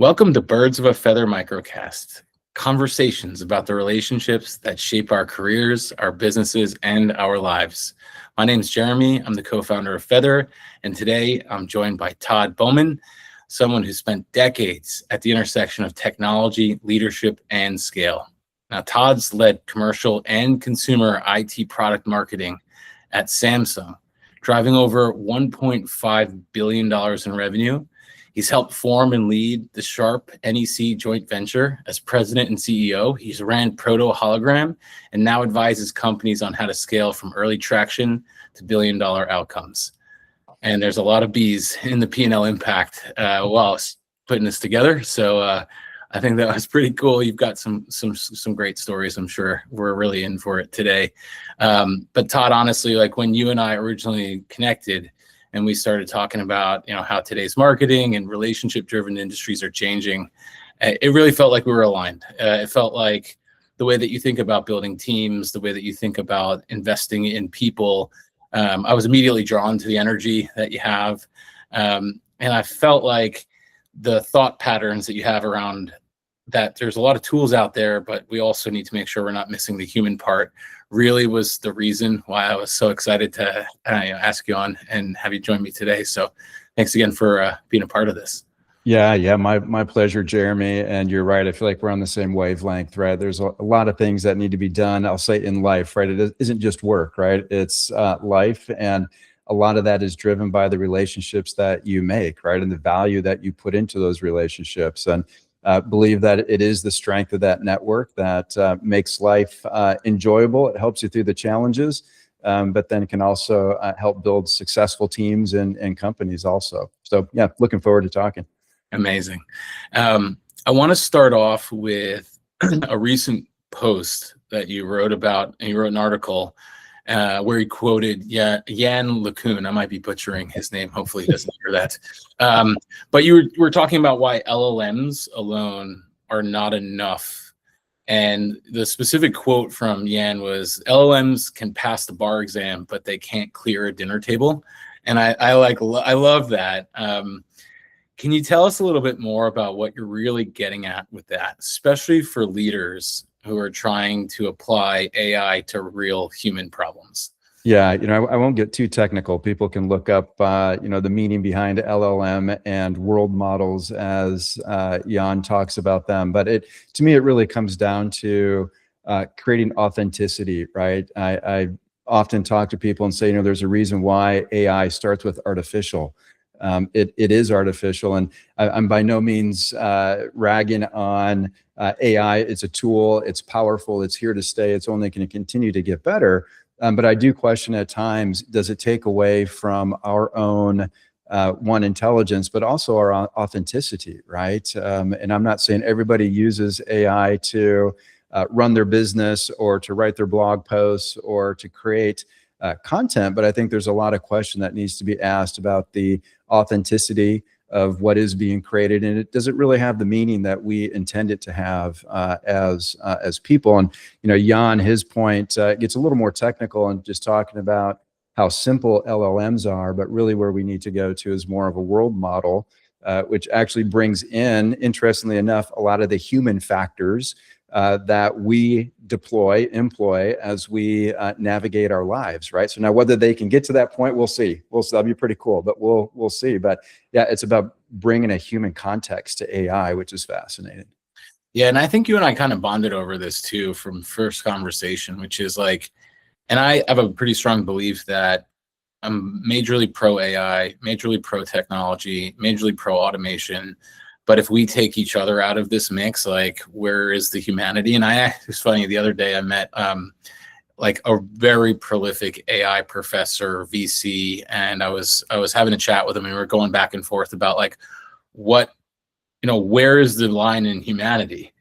Welcome to Birds of a Feather Microcast, conversations about the relationships that shape our careers, our businesses, and our lives. My name is Jeremy. I'm the co-founder of Feather, and today I'm joined by Todd Bouman, someone who spent decades at the intersection of technology, leadership, and scale. Now, Todd's led commercial and consumer IT product marketing at Samsung, driving over $1.5 billion in revenue. He's helped form and lead the Sharp NEC joint venture as president and CEO. He's ran Proto Hologram and now advises companies on how to scale from early traction to billion-dollar outcomes. And there's a lot of B's in the P&L impact while putting this together. So I think that was pretty cool. You've got some great stories. I'm sure we're really in for it today. But Todd, honestly, like when you and I originally connected, and we started talking about, how today's marketing and relationship-driven industries are changing, it really felt like we were aligned. It felt like the way that you think about building teams, the way that you think about investing in people, I was immediately drawn to the energy that you have. And I felt like the thought patterns that you have around that there's a lot of tools out there, but we also need to make sure we're not missing the human part, really was the reason why I was so excited to ask you on and have you join me today. So thanks again for being a part of this. Yeah, my pleasure, Jeremy. And you're right. I feel like we're on the same wavelength, right? There's a lot of things that need to be done. I'll say in life, right? It isn't just work, right? It's life. And a lot of that is driven by the relationships that you make, right? And the value that you put into those relationships. And believe that it is the strength of that network that makes life enjoyable. It helps you through the challenges, but then can also help build successful teams and companies also. So yeah, looking forward to talking. Amazing. I want to start off with a recent post that you wrote about, and you wrote an article where he quoted Jan LeCun. I might be butchering his name. Hopefully he doesn't hear that. But you were talking about why LLMs alone are not enough. And the specific quote from Jan was, LLMs can pass the bar exam, but they can't clear a dinner table. And I love that. Can you tell us a little bit more about what you're really getting at with that, especially for leaders who are trying to apply AI to real human problems? Yeah, I won't get too technical. People can look up, the meaning behind LLM and world models as Jan talks about them. But to me, it really comes down to creating authenticity, right? I often talk to people and say, there's a reason why AI starts with artificial. It is artificial, and I'm by no means ragging on AI. It's a tool, it's powerful, it's here to stay, it's only going to continue to get better. But I do question at times, does it take away from our own intelligence, but also our authenticity, right? And I'm not saying everybody uses AI to run their business or to write their blog posts or to create content, but I think there's a lot of question that needs to be asked about the authenticity of what is being created, and does it really have the meaning that we intend it to have as people? And Jan, his point gets a little more technical and just talking about how simple LLMs are, but really where we need to go to is more of a world model, which actually brings in, interestingly enough, a lot of the human factors that we employ as we navigate our lives, right? So now whether they can get to that point, we'll see. That'll be pretty cool, but we'll see. But yeah, it's about bringing a human context to AI, which is fascinating. Yeah, and I think you and I kind of bonded over this too from first conversation, which is like, and I have a pretty strong belief that I'm majorly pro AI, majorly pro technology, majorly pro automation. But if we take each other out of this mix, like, where is the humanity? And it's funny, the other day I met like a very prolific AI professor, VC, and I was having a chat with him, and we were going back and forth about like where is the line in humanity?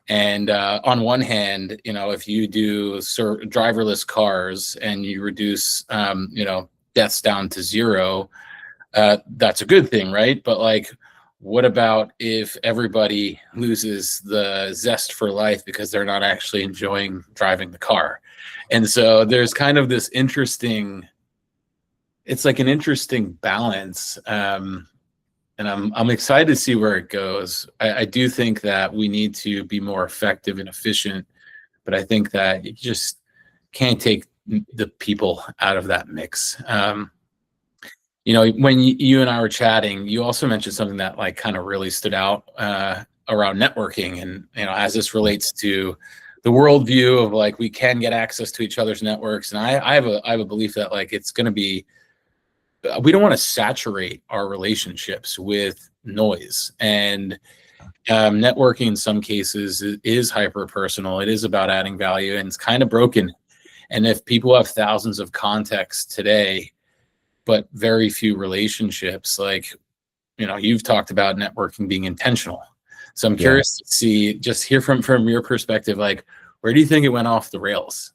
And on one hand, if you do driverless cars and you reduce deaths down to zero, that's a good thing, right? But like, what about if everybody loses the zest for life because they're not actually enjoying driving the car? And so there's kind of this interesting balance and I'm excited to see where it goes. I do think that we need to be more effective and efficient, but I think that you just can't take the people out of that mix. When you and I were chatting, you also mentioned something that like kind of really stood out around networking, and as this relates to the worldview of like we can get access to each other's networks, and I have a belief that like it's going to be, we don't want to saturate our relationships with noise, and networking in some cases is hyper personal. It is about adding value, and it's kind of broken. And if people have thousands of contacts today but very few relationships, like you've talked about networking being intentional, so I'm curious to hear from your perspective, like where do you think it went off the rails?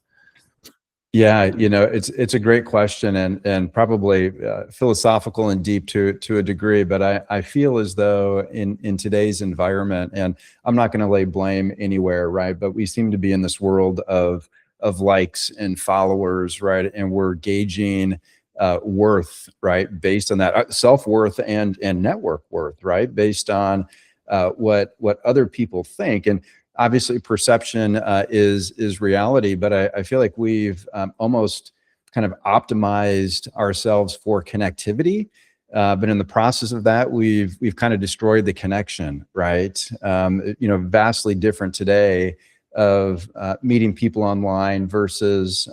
Yeah, it's a great question, and probably philosophical and deep to a degree, but I feel as though in today's environment, and I'm not going to lay blame anywhere, right? But we seem to be in this world of likes and followers, right? And we're gauging worth, right, based on that self-worth and network worth, right, based on what other people think. And obviously perception is reality, but I feel like we've almost kind of optimized ourselves for connectivity, but in the process of that, we've kind of destroyed the connection, right? Vastly different today of meeting people online versus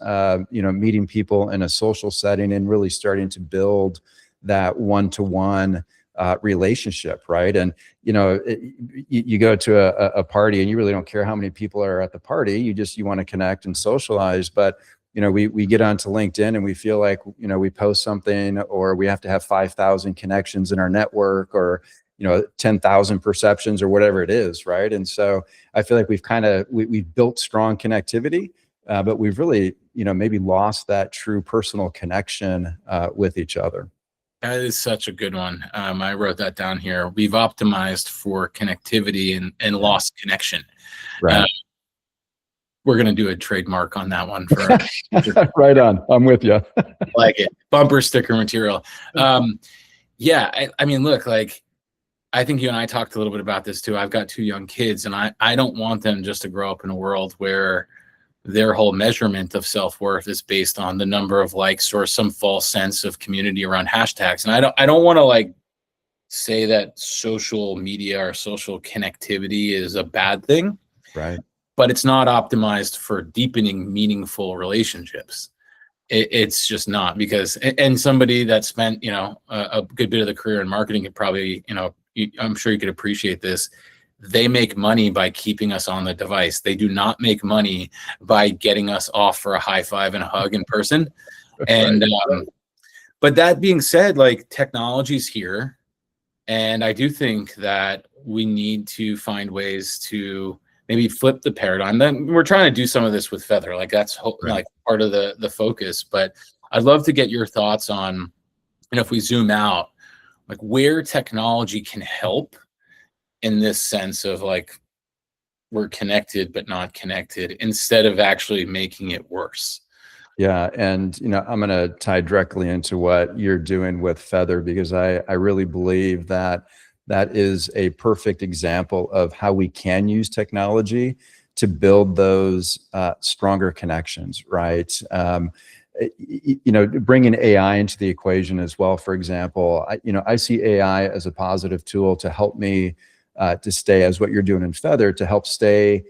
meeting people in a social setting and really starting to build that one-to-one relationship, right? And you go to a party and you really don't care how many people are at the party. You want to connect and socialize. But we get onto LinkedIn and we feel like we post something, or we have to have 5,000 connections in our network, or 10,000 perceptions, or whatever it is, right? And so I feel like we've built strong connectivity, but we've really maybe lost that true personal connection with each other. That is such a good one. I wrote that down here. We've optimized for connectivity and lost connection. Right. We're going to do a trademark on that one for right on. I'm with you. Like it. Bumper sticker material. Yeah. I mean, look, like, I think you and I talked a little bit about this too. I've got 2 young kids, and I don't want them just to grow up in a world where their whole measurement of self-worth is based on the number of likes or some false sense of community around hashtags. And I don't want to like say that social media or social connectivity is a bad thing, right? But it's not optimized for deepening meaningful relationships. It's just not, because, and somebody that spent, a good bit of the career in marketing could probably, I'm sure you could appreciate this. They make money by keeping us on the device. They do not make money by getting us off for a high five and a hug in person. And, but that being said, like, technology's here. And I do think that we need to find ways to maybe flip the paradigm. Then we're trying to do some of this with Feather. Like that's like part of the focus, but I'd love to get your thoughts on, if we zoom out, like where technology can help in this sense of like, we're connected, but not connected, instead of actually making it worse. Yeah. And, I'm going to tie directly into what you're doing with Feather, because I really believe that is a perfect example of how we can use technology to build those stronger connections, right? Bringing AI into the equation as well, for example, I see AI as a positive tool to help me to stay, as what you're doing in Feather, to help stay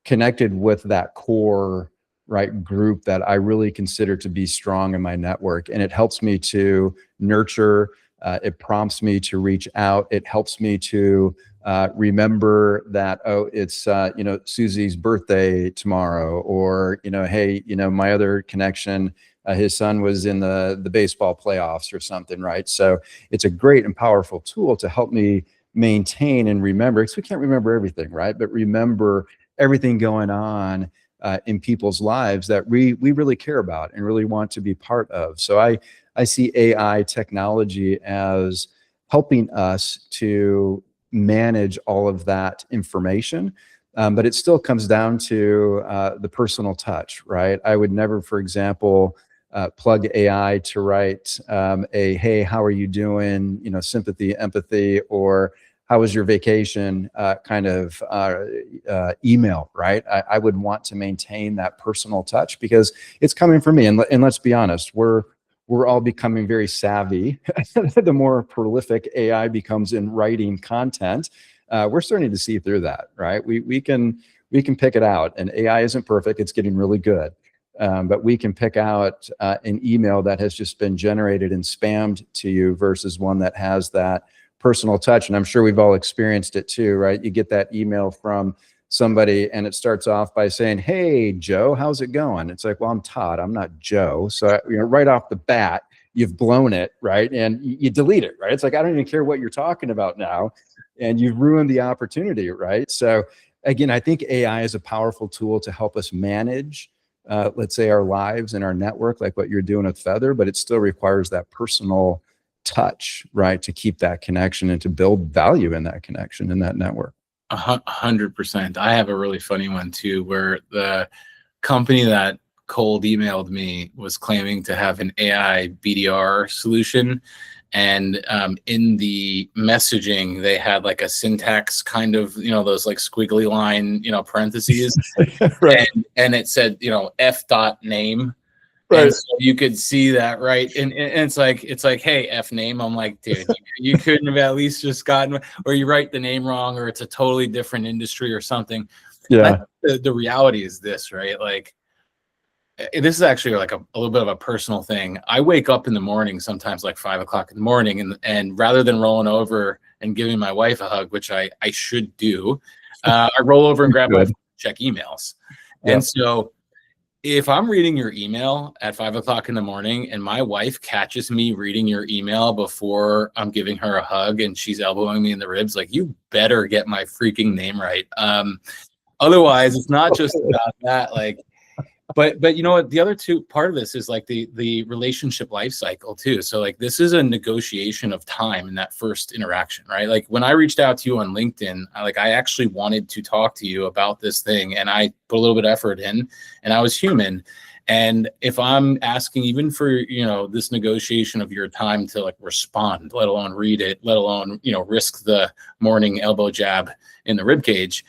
connected with that core, right, group that I really consider to be strong in my network. And it helps me to nurture, it prompts me to reach out. It helps me to remember that, it's, Susie's birthday tomorrow, or, hey, my other connection, his son was in the baseball playoffs or something, right? So it's a great and powerful tool to help me maintain and remember, because we can't remember everything, right? But remember everything going on in people's lives that we really care about and really want to be part of. So I see AI technology as helping us to manage all of that information, but it still comes down to the personal touch, right? I would never, for example, plug AI to write a, hey, how are you doing? Sympathy, empathy, or how was your vacation kind of email, right? I would want to maintain that personal touch because it's coming from me. And let's be honest, we're all becoming very savvy. The more prolific AI becomes in writing content, we're starting to see through that, right? We can pick it out, and AI isn't perfect. It's getting really good. But we can pick out an email that has just been generated and spammed to you versus one that has that personal touch. And I'm sure we've all experienced it too, right? You get that email from somebody and it starts off by saying, hey, Joe, how's it going? It's like, well, I'm Todd, I'm not Joe. So right off the bat, you've blown it, right? And you delete it, right? It's like, I don't even care what you're talking about now. And you've ruined the opportunity, right? So again, I think AI is a powerful tool to help us manage let's say our lives and our network, like what you're doing with Feather, but it still requires that personal touch, right? To keep that connection and to build value in that connection in that network. 100%. I have a really funny one too, where the company that cold emailed me was claiming to have an AI BDR solution. And in the messaging, they had like a syntax kind of, those like squiggly line, parentheses. Right. And it said, F dot name. Right. And so you could see that, right? And it's like, hey, F name. I'm like, dude, you couldn't have at least just gotten, or you write the name wrong, or it's a totally different industry or something. Yeah. The reality is this, right? Like, this is actually like a little bit of a personal thing. I wake up in the morning, sometimes like 5 o'clock in the morning, and rather than rolling over and giving my wife a hug, which I should do, I roll over and grab my phone, check emails. Yep. And so if I'm reading your email at 5 o'clock in the morning and my wife catches me reading your email before I'm giving her a hug and she's elbowing me in the ribs, like, you better get my freaking name right. Otherwise, it's not just about that. Like, but you know what? The other part of this is like the relationship life cycle too. So like, this is a negotiation of time in that first interaction, right? Like when I reached out to you on LinkedIn, I actually wanted to talk to you about this thing, and I put a little bit of effort in, and I was human. And if I'm asking even for, this negotiation of your time to like respond, let alone read it, let alone, risk the morning elbow jab in the rib cage,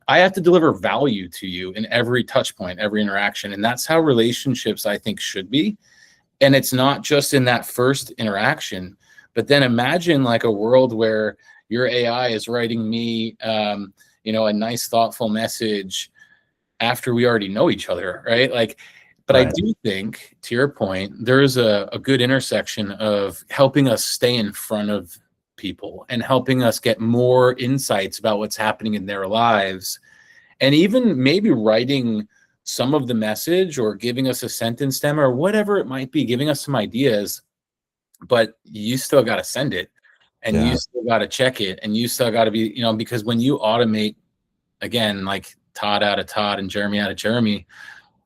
I have to deliver value to you in every touch point, every interaction. And that's how relationships, I think, should be. And it's not just in that first interaction, but then imagine like a world where your AI is writing me, a nice, thoughtful message after we already know each other, right? Like, but right. I do think, to your point, there's a good intersection of helping us stay in front of people and helping us get more insights about what's happening in their lives, and even maybe writing some of the message or giving us a sentence stem or whatever it might be, giving us some ideas. But you still got to send it, and you still got to check it, and you still got to be, because when you automate, again, like Todd out of Todd and Jeremy out of Jeremy,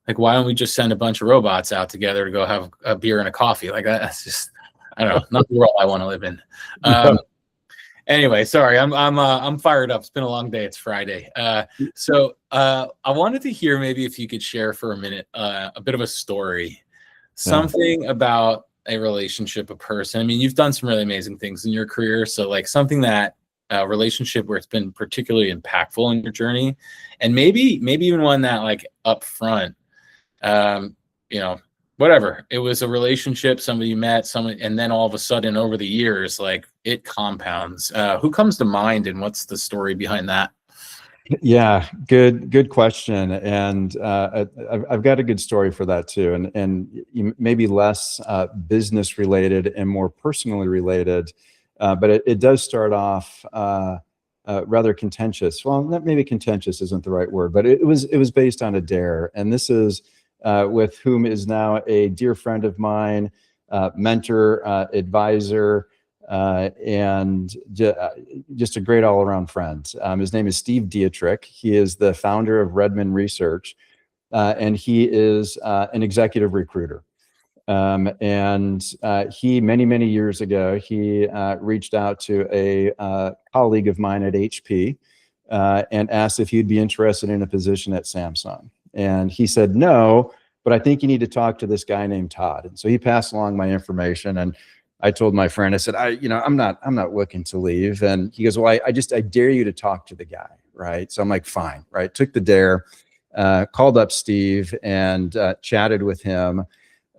like, why don't we just send a bunch of robots out together to go have a beer and a coffee? Like, that's just, I don't know, not the world I want to live in. Anyway, sorry, I'm fired up. It's been a long day. It's Friday. So I wanted to hear maybe if you could share for a minute a bit of a story, something about a relationship, a person. I mean, you've done some really amazing things in your career. So like something that relationship where it's been particularly impactful in your journey, and maybe even one that like up front, whatever, it was a relationship, somebody you met, someone, and then all of a sudden over the years, like it compounds. Who comes to mind, and what's the story behind that? Yeah, good question. And I've got a good story for that too. And maybe less business related and more personally related, but it does start off rather contentious. Well, maybe contentious isn't the right word, but it was based on a dare. And this is with whom is now a dear friend of mine, mentor, advisor, and just a great all-around friend. His name is Steve Dietrich. He is the founder of Redmond Research, and he is an executive recruiter. And he, many years ago, he reached out to a colleague of mine at HP and asked if he'd be interested in a position at Samsung. And he said no, but I think you need to talk to this guy named Todd. And so he passed along my information, and I told my friend, I said, I'm not looking to leave. And he goes, well, I dare you to talk to the guy. Right. So I'm like, fine. Right. Took the dare, called up Steve and chatted with him.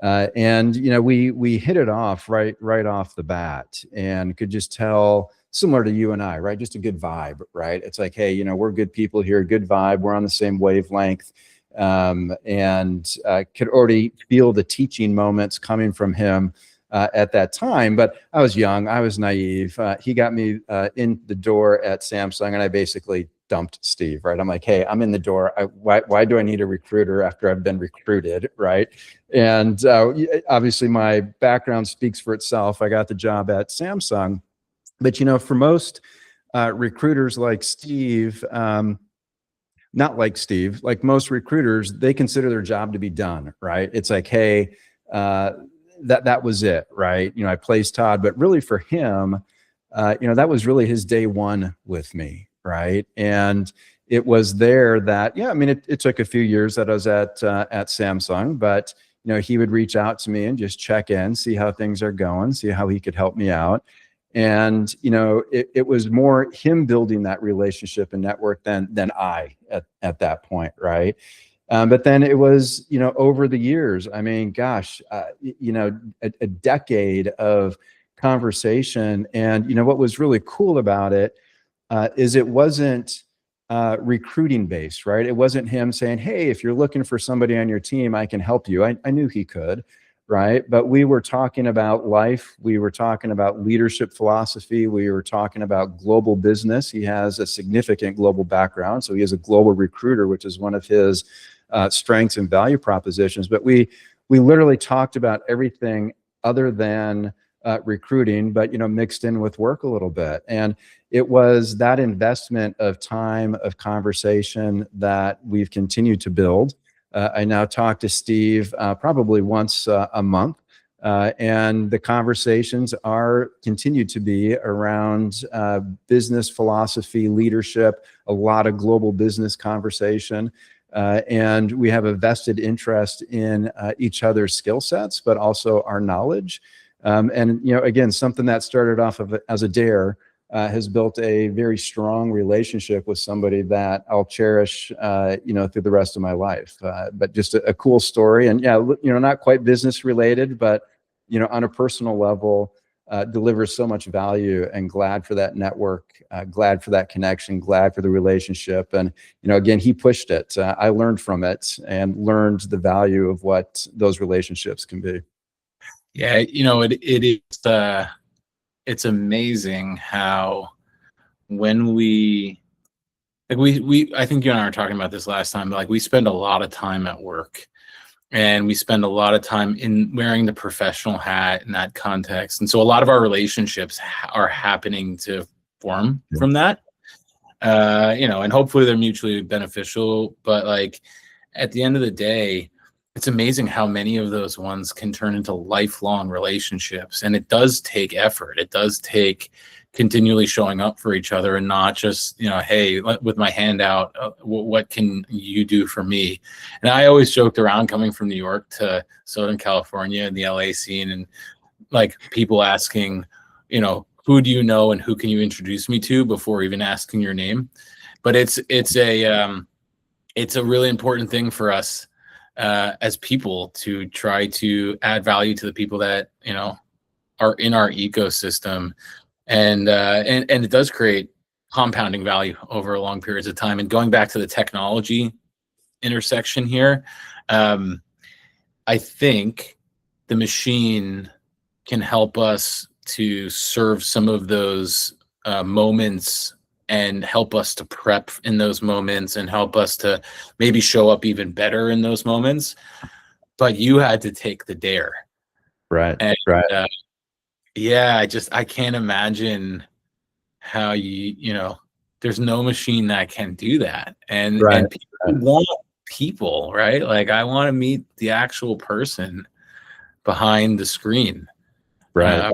And, we hit it off right off the bat, and could just tell, similar to you and I, right? Just a good vibe, right? It's like, hey, we're good people here, good vibe. We're on the same wavelength. And could already feel the teaching moments coming from him at that time. But I was young, I was naive. He got me in the door at Samsung, and I basically dumped Steve, right? I'm like, hey, I'm in the door. Why do I need a recruiter after I've been recruited, right? And obviously my background speaks for itself. I got the job at Samsung. But, for most recruiters like Steve, not like Steve, like most recruiters, they consider their job to be done, right? It's like, hey, that was it, right? I placed Todd, but really for him, that was really his day one with me, right? And it was there that, it took a few years that I was at Samsung, but he would reach out to me and just check in, see how things are going, see how he could help me out. And, it was more him building that relationship and network than I at that point, right? But then it was, over the years, gosh, a decade of conversation. And, what was really cool about it is it wasn't recruiting based, right? It wasn't him saying, hey, if you're looking for somebody on your team, I can help you. I knew he could. Right. But we were talking about life. We were talking about leadership philosophy. We were talking about global business. He has a significant global background. So he is a global recruiter, which is one of his strengths and value propositions. But we literally talked about everything other than recruiting, but, mixed in with work a little bit. And it was that investment of time, of conversation that we've continued to build. I now talk to Steve probably once a month, and the conversations are continued to be around business philosophy, leadership, a lot of global business conversation, and we have a vested interest in each other's skill sets, but also our knowledge. And again, something that started off as a dare has built a very strong relationship with somebody that I'll cherish, through the rest of my life. But just a cool story, and not quite business related, but on a personal level, delivers so much value. And glad for that network, glad for that connection, glad for the relationship. And again, he pushed it. I learned from it and learned the value of what those relationships can be. Yeah, it is. It's amazing how when I think you and I were talking about this last time, like we spend a lot of time at work, and we spend a lot of time in wearing the professional hat in that context. And so a lot of our relationships are happening to form from that, and hopefully they're mutually beneficial. But like at the end of the day, it's amazing how many of those ones can turn into lifelong relationships. And it does take effort. It does take continually showing up for each other, and not just, hey, with my hand out, what can you do for me? And I always joked around coming from New York to Southern California and the LA scene, and like people asking, who do you know and who can you introduce me to before even asking your name. But it's a really important thing for us as people to try to add value to the people that are in our ecosystem, and it does create compounding value over long periods of time. And going back to the technology intersection here, I think the machine can help us to serve some of those moments, and help us to prep in those moments, and help us to maybe show up even better in those moments. But you had to take the dare. Right. And, right. I can't imagine how there's no machine that can do that. And people want people, right? Like I want to meet the actual person behind the screen. Right.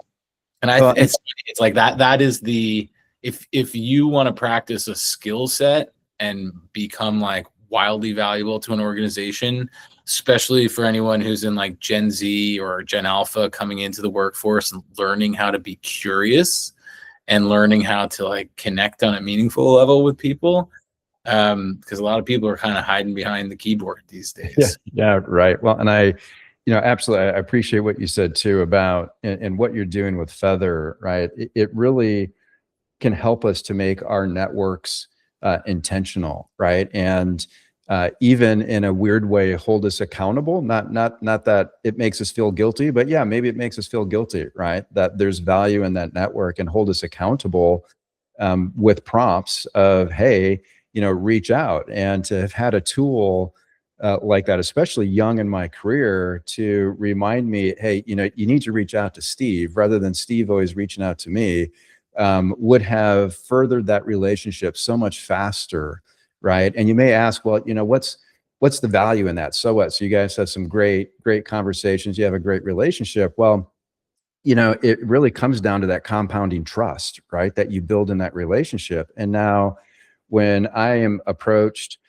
And it's like that is the, if you want to practice a skill set and become like wildly valuable to an organization, especially for anyone who's in like Gen Z or Gen Alpha coming into the workforce and learning how to be curious and learning how to like connect on a meaningful level with people. Because a lot of people are kind of hiding behind the keyboard these days. Yeah, right. Well, and absolutely, I appreciate what you said too about and what you're doing with Feather, right? It really can help us to make our networks intentional, right? And even in a weird way, hold us accountable. Not that it makes us feel guilty, but yeah, maybe it makes us feel guilty, right? That there's value in that network, and hold us accountable with prompts of, hey, reach out. And to have had a tool like that, especially young in my career, to remind me, hey, you need to reach out to Steve rather than Steve always reaching out to me, would have furthered that relationship so much faster, right? And you may ask, well, what's the value in that? So what? So you guys had some great conversations. You have a great relationship. Well, it really comes down to that compounding trust, right? That you build in that relationship. And now when I am approached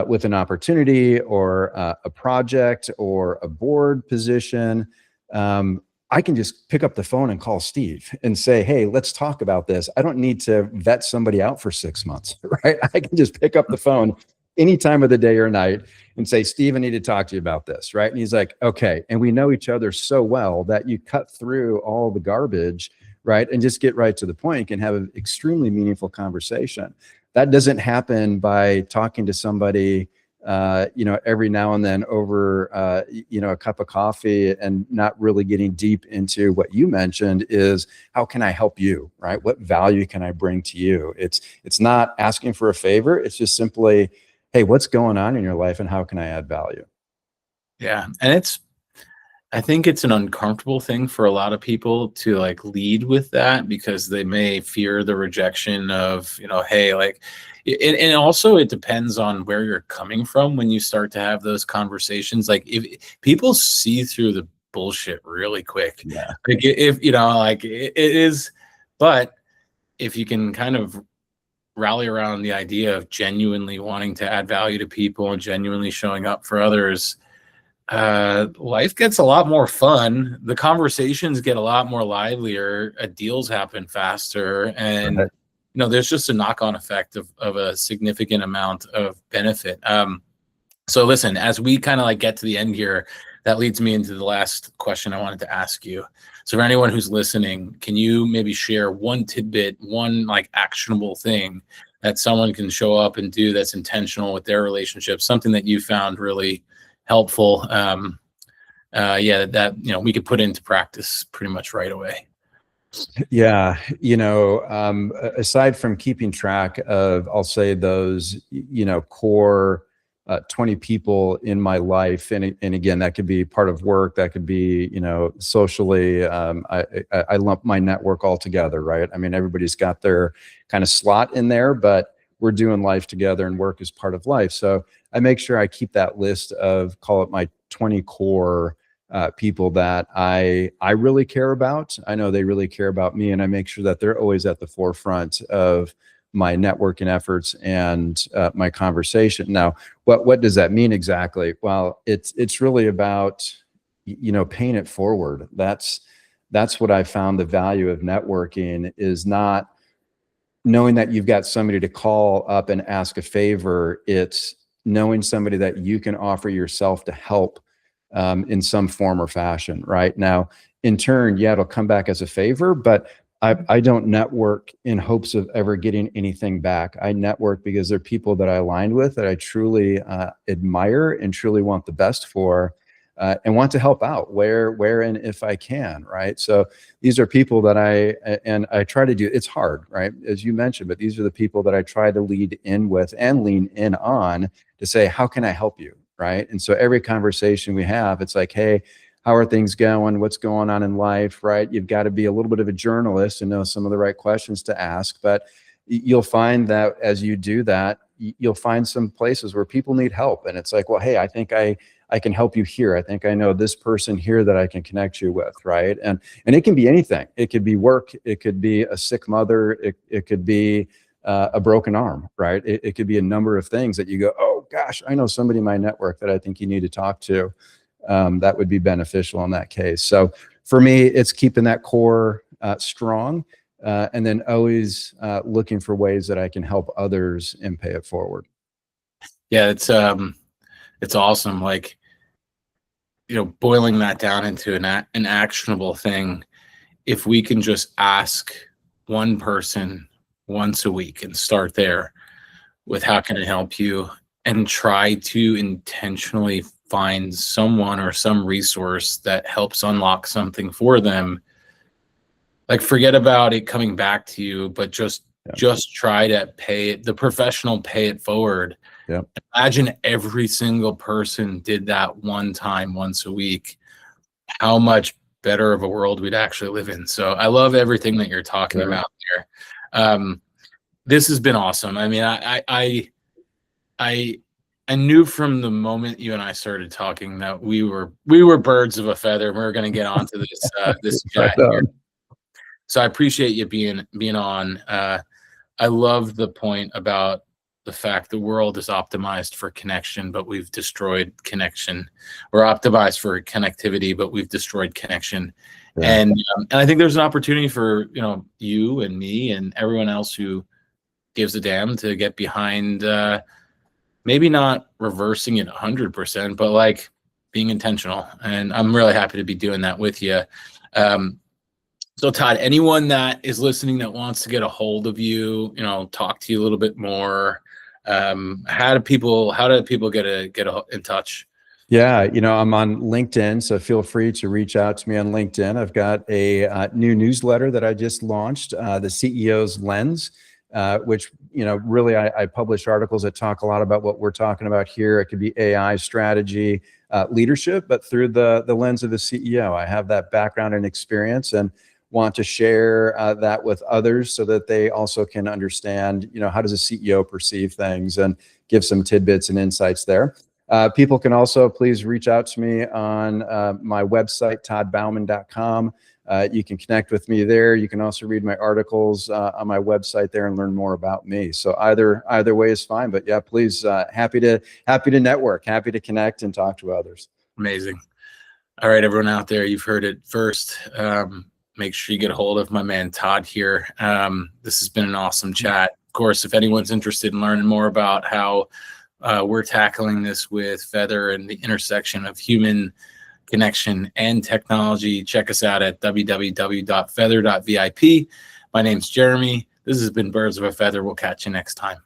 with an opportunity or a project or a board position, I can just pick up the phone and call Steve and say, hey, let's talk about this. I don't need to vet somebody out for 6 months, right? I can just pick up the phone any time of the day or night and say, Steve, I need to talk to you about this, right? And he's like, okay. And we know each other so well that you cut through all the garbage, right? And just get right to the point. You can have an extremely meaningful conversation. That doesn't happen by talking to somebody every now and then over, a cup of coffee, and not really getting deep into what you mentioned is, how can I help you, right? What value can I bring to you? It's not asking for a favor. It's just simply, hey, what's going on in your life and how can I add value? Yeah. And I think it's an uncomfortable thing for a lot of people to like lead with that, because they may fear the rejection of, hey, like, and also it depends on where you're coming from when you start to have those conversations. Like, if people see through the bullshit really quick, Yeah. like if, like it is, but if you can kind of rally around the idea of genuinely wanting to add value to people and genuinely showing up for others, life gets a lot more fun. The conversations get a lot more livelier. Deals happen faster, and Right. there's just a knock-on effect of a significant amount of benefit. So listen, as we kind of like get to the end here, that leads me into the last question I wanted to ask you. So for anyone who's listening, can you maybe share one tidbit, one like actionable thing that someone can show up and do that's intentional with their relationship, something that you found really helpful, that we could put into practice pretty much right away? Yeah. Aside from keeping track of, I'll say those, core 20 people in my life. And again, that could be part of work. That could be, socially, I lump my network all together, right? I mean, everybody's got their kind of slot in there, but we're doing life together and work is part of life. So I make sure I keep that list of, call it my 20 core people that I really care about. I know they really care about me, and I make sure that they're always at the forefront of my networking efforts and my conversation. Now, what does that mean exactly? Well, it's really about, paying it forward. That's what I found the value of networking is, not knowing that you've got somebody to call up and ask a favor. It's knowing somebody that you can offer yourself to help in some form or fashion. Right now, in turn, yeah, it'll come back as a favor, but I don't network in hopes of ever getting anything back. I network because they're people that I aligned with, that I truly admire and truly want the best for, and want to help out where and if I can, right? So these are people that I try to do. It's hard, right? As you mentioned, but these are the people that I try to lead in with and lean in on to say, how can I help you, right? And so every conversation we have, it's like, hey, how are things going? What's going on in life, right? You've got to be a little bit of a journalist and know some of the right questions to ask. But you'll find that as you do that, you'll find some places where people need help. And it's like, well, hey, I think I can help you here. I think I know this person here that I can connect you with, right? And it can be anything. It could be work. It could be a sick mother. It could be a broken arm, right? It could be a number of things that you go, oh, gosh, I know somebody in my network that I think you need to talk to. That would be beneficial in that case. So for me, it's keeping that core strong, and then always looking for ways that I can help others and pay it forward. Yeah, it's awesome. Like, boiling that down into an actionable thing. If we can just ask one person once a week and start there with how can I help you, and try to intentionally find someone or some resource that helps unlock something for them. Like, forget about it coming back to you, but just try to pay it, the professional pay it forward. Yeah. Imagine every single person did that one time, once a week, how much better of a world we'd actually live in. So I love everything that you're talking about there. This has been awesome. I mean, I knew from the moment you and I started talking that we were birds of a feather. We were going to get onto this chat here. So I appreciate you being on. I love the point about the fact the world is optimized for connection, but we've destroyed connection. We're optimized for connectivity, but we've destroyed connection. Yeah. And I think there's an opportunity for you and me and everyone else who gives a damn to get behind, maybe not reversing it 100%, but like being intentional. And I'm really happy to be doing that with you. So Todd, anyone that is listening that wants to get a hold of you, talk to you a little bit more, how do people get in touch? Yeah, I'm on LinkedIn, so feel free to reach out to me on LinkedIn. I've got a new newsletter that I just launched, the CEO's Lens, which, really I publish articles that talk a lot about what we're talking about here. It could be AI strategy, leadership, but through the lens of the CEO. I have that background and experience and want to share that with others so that they also can understand, how does a CEO perceive things, and give some tidbits and insights there. People can also please reach out to me on my website, toddbouman.com. You can connect with me there. You can also read my articles on my website there and learn more about me. So either way is fine. But yeah, please, happy to network, happy to connect and talk to others. Amazing. All right, everyone out there, you've heard it first. Make sure you get a hold of my man Todd here. This has been an awesome chat. Of course, if anyone's interested in learning more about how we're tackling this with Feather and the intersection of human connection and technology, check us out at www.feather.vip. My name's Jeremy. This has been Birds of a Feather. We'll catch you next time.